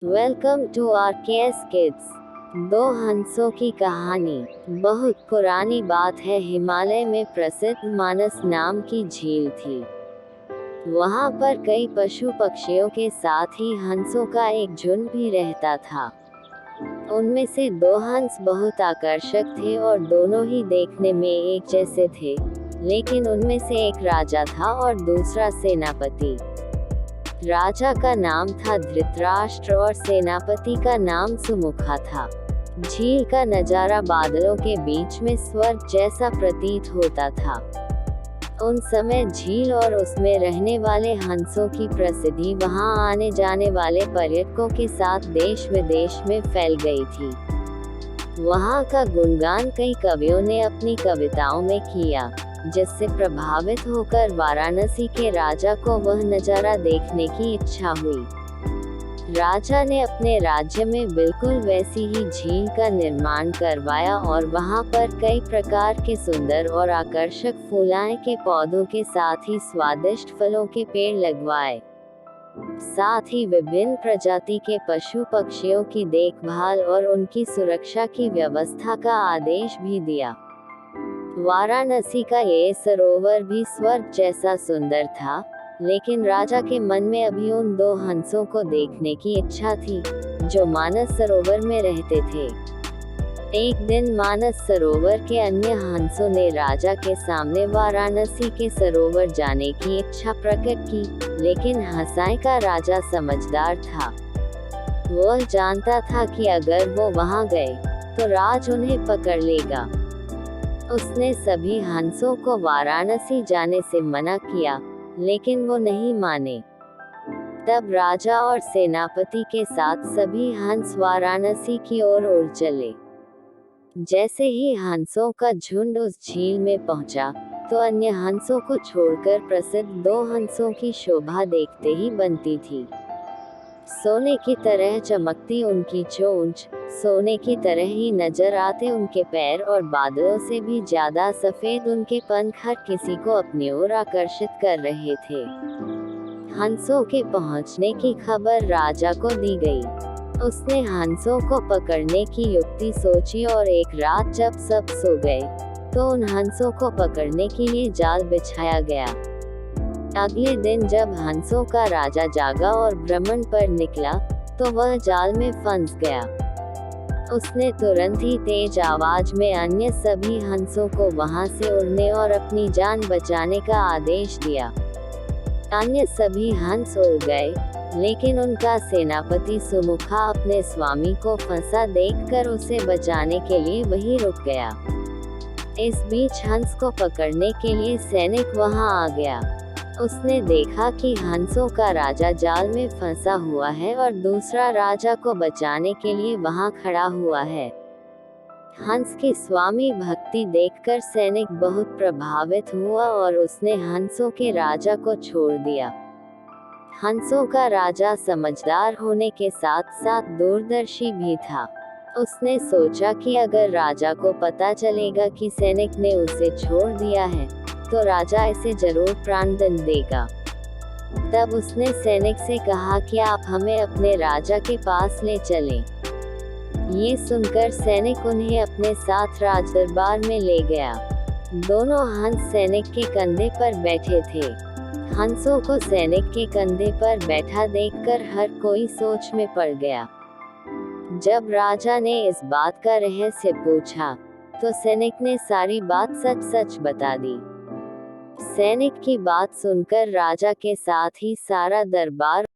Welcome to RKS kids. दो हंसों की कहानी। बहुत पुरानी बात है, हिमालय में प्रसिद्ध मानस नाम की झील थी। वहाँ पर कई पशु पक्षियों के साथ ही हंसों का एक झुंड भी रहता था। उनमें से दो हंस बहुत आकर्षक थे और दोनों ही देखने में एक जैसे थे, लेकिन उनमें से एक राजा था और दूसरा सेनापति। राजा का नाम था धृतराष्ट्र और सेनापति का नाम सुमुखा था। झील का नजारा बादलों के बीच में स्वर्ग जैसा प्रतीत होता था। उन समय झील और उसमें रहने वाले हंसों की प्रसिद्धि वहां आने जाने वाले पर्यटकों के साथ देश विदेश में फैल गई थी। वहां का गुणगान कई कवियों ने अपनी कविताओं में किया, जिससे प्रभावित होकर वाराणसी के राजा को वह नजारा देखने की इच्छा हुई। राजा ने अपने राज्य में बिल्कुल वैसी ही झील का निर्माण करवाया और वहां पर कई प्रकार के सुंदर और आकर्षक फूलाए के पौधों के साथ ही स्वादिष्ट फलों के पेड़ लगवाए। साथ ही विभिन्न प्रजाति के पशु पक्षियों की देखभाल और उनकी सुरक्षा की व्यवस्था का आदेश भी दिया। वाराणसी का ये सरोवर भी स्वर्ग जैसा सुंदर था, लेकिन राजा के मन में अभी उन दो हंसों को देखने की इच्छा थी, जो मानस सरोवर में रहते थे। एक दिन मानस सरोवर के अन्य हंसों ने राजा के सामने वाराणसी के सरोवर जाने की इच्छा प्रकट की, लेकिन हंसाई का राजा समझदार था। वह जानता था कि अगर वो वहां गए तो राज उन्हें पकड़ लेगा। उसने सभी हंसों को वाराणसी जाने से मना किया, लेकिन वो नहीं माने। तब राजा और सेनापति के साथ सभी हंस वाराणसी की ओर उड़ चले। जैसे ही हंसों का झुंड उस झील में पहुंचा, तो अन्य हंसों को छोड़कर प्रसिद्ध दो हंसों की शोभा देखते ही बनती थी। सोने की तरह चमकती उनकी चोंच, सोने की तरह ही नजर आते उनके पैर और बादलों से भी ज्यादा सफेद उनके पंख हर किसी को अपनी ओर आकर्षित कर रहे थे। हंसों के पहुंचने की खबर राजा को दी गई। उसने हंसों को पकड़ने की युक्ति सोची और एक रात जब सब सो गए, तो उन हंसों को पकड़ने के लिए जाल बिछाया गया। अगले दिन जब हंसों का राजा जागा और भ्रमण पर निकला, तो वह जाल में फंस गया। उसने तुरंत ही तेज आवाज में अन्य सभी हंसों को वहां से उड़ने और अपनी जान बचाने का आदेश दिया। अन्य सभी हंस उड़ गए, लेकिन उनका सेनापति सुमुखा अपने स्वामी को फंसा देखकर उसे बचाने के लिए वहीं रुक गया। इस बीच हंस को पकड़ने के लिए सैनिक वहां आ गया। उसने देखा कि हंसों का राजा जाल में फंसा हुआ है और दूसरा राजा को बचाने के लिए वहां खड़ा हुआ है। हंस की स्वामी भक्ति देखकर सैनिक बहुत प्रभावित हुआ और उसने हंसों के राजा को छोड़ दिया। हंसों का राजा समझदार होने के साथ साथ दूरदर्शी भी था। उसने सोचा कि अगर राजा को पता चलेगा कि सैनिक ने उसे छोड़ दिया है, तो राजा इसे जरूर प्राणदंड देगा। तब उसने सैनिक से कहा कि आप हमें अपने राजा के पास ले चलें। ये सुनकर सैनिक उन्हें अपने साथ राजदरबार में ले गया। दोनों हंस सैनिक के कंधे पर बैठे थे। हंसों को सैनिक के कंधे पर बैठा देखकर हर कोई सोच में पड़ गया। जब राजा ने इस बात का रहस्य पूछा, तो सैनिक ने सारी बात सच सच बता दी। सैनिक की बात सुनकर राजा के साथ ही सारा दरबार